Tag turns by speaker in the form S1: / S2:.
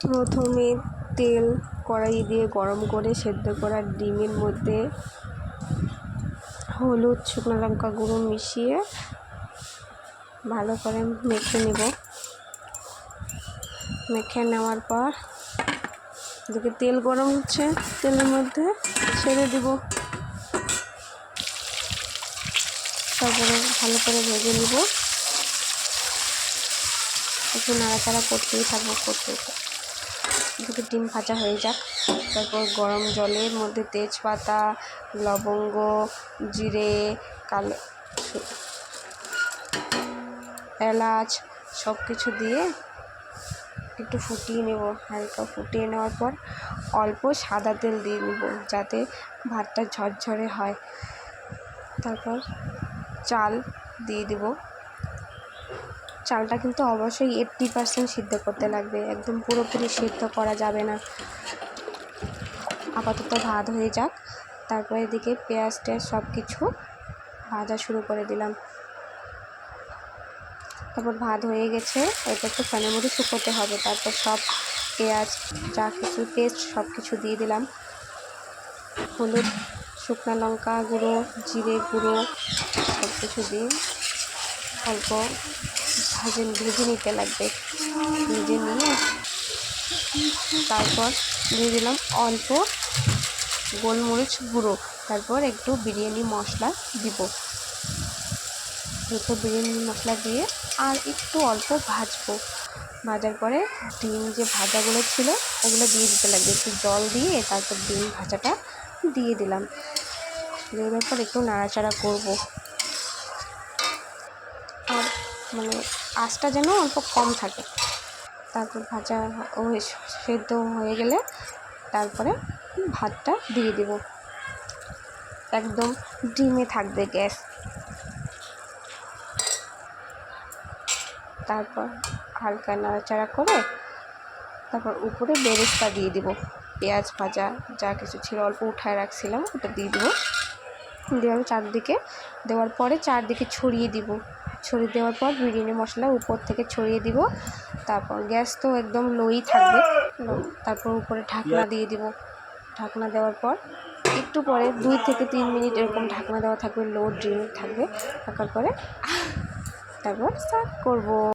S1: প্রথমে তেল কড়াই দিয়ে গরম করে সেদ্ধ করা ডিমের মধ্যে হলুদ, শুকনো লঙ্কা গুঁড়ো মিশিয়ে ভালো করে মেখে নেব। মেখে নেওয়ার পর এদিকে তেল গরম হচ্ছে, তেলের মধ্যে ছেড়ে দিব। তারপরে ভালো করে ভেজে নিব। একটু নাড়াচাড়া করতেই থাকবো। এদিকে ডিম ভাজা হয়ে যাক। তারপর গরম জলের মধ্যে তেজপাতা, লবঙ্গ, জিরে, কালো এলাচ সব কিছু দিয়ে একটু ফুটিয়ে নেব। হালকা ফুটিয়ে নেওয়ার পর অল্প সাদা তেল দিয়ে নেব যাতে ভাতটা ঝরঝরে হয়। তারপর চাল দিয়ে দেব। চালটা কিন্তু অবশ্যই 80% সিদ্ধ করতে লাগবে, একদম পুরোপুরি সিদ্ধ করা যাবে না। আপাতত ভাত হয়ে যাক। তারপর এদিকে পেঁয়াজ টেয়াজ সব কিছু ভাজা শুরু করে দিলাম। তারপর ভাত হয়ে গেছে, এটা একটু ফ্যানের মধ্যে শুকোতে হবে। তারপর সব পেঁয়াজ যা কিছু পেস্ট সব কিছু দিয়ে দিলাম। হলুদ, শুকনো লঙ্কা গুঁড়ো, জিরে গুঁড়ো সব কিছু দিয়ে অল্প ভেজে নিতে লাগবে। ভেজে নিয়ে তারপর দিয়ে দিলাম অল্প গোলমরিচ গুঁড়ো। তারপর একটু বিরিয়ানি মশলা দিব। বিরিয়ানি মশলা দিয়ে আর একটু অল্প ভাজবো। ভাজার পরে ডিম যে ভাজাগুলো ছিল ওগুলো দিয়ে দিতে লাগবে। একটু জল দিয়ে তারপর ডিম ভাজাটা দিয়ে দিলাম। দেওয়ার পর একটু নাড়াচাড়া করব। আর আঁচটা যেন অল্প কম থাকে। তারপর ভাজা সেদ্ধ হয়ে গেলে তারপরে ভাতটা দিয়ে দেব। একদম ডিমে থাকবে গ্যাস। তারপর হালকা নাড়াচাড়া করে তারপর উপরে বেরেস্তা দিয়ে দিব। পেঁয়াজ ভাজা যা কিছু ছিল অল্প উঠায় রাখছিলাম ওটা দিয়ে দেবো। দেওয়ার চারদিকে দেওয়ার পরে চারদিকে ছড়িয়ে দিব। ছড়িয়ে দেওয়ার পর বিরিয়ানি মশলা উপর থেকে ছড়িয়ে দিব। তারপর গ্যাস তো একদম লোই থাকবে। তারপর উপরে ঢাকনা দিয়ে দিব। ঢাকনা দেওয়ার পর একটু পরে 2 থেকে 3 মিনিট এরকম ঢাকনা দেওয়া থাকবে, লো ড্রিমে থাকবে। থাকার পরে তারপর সার্ভ করব।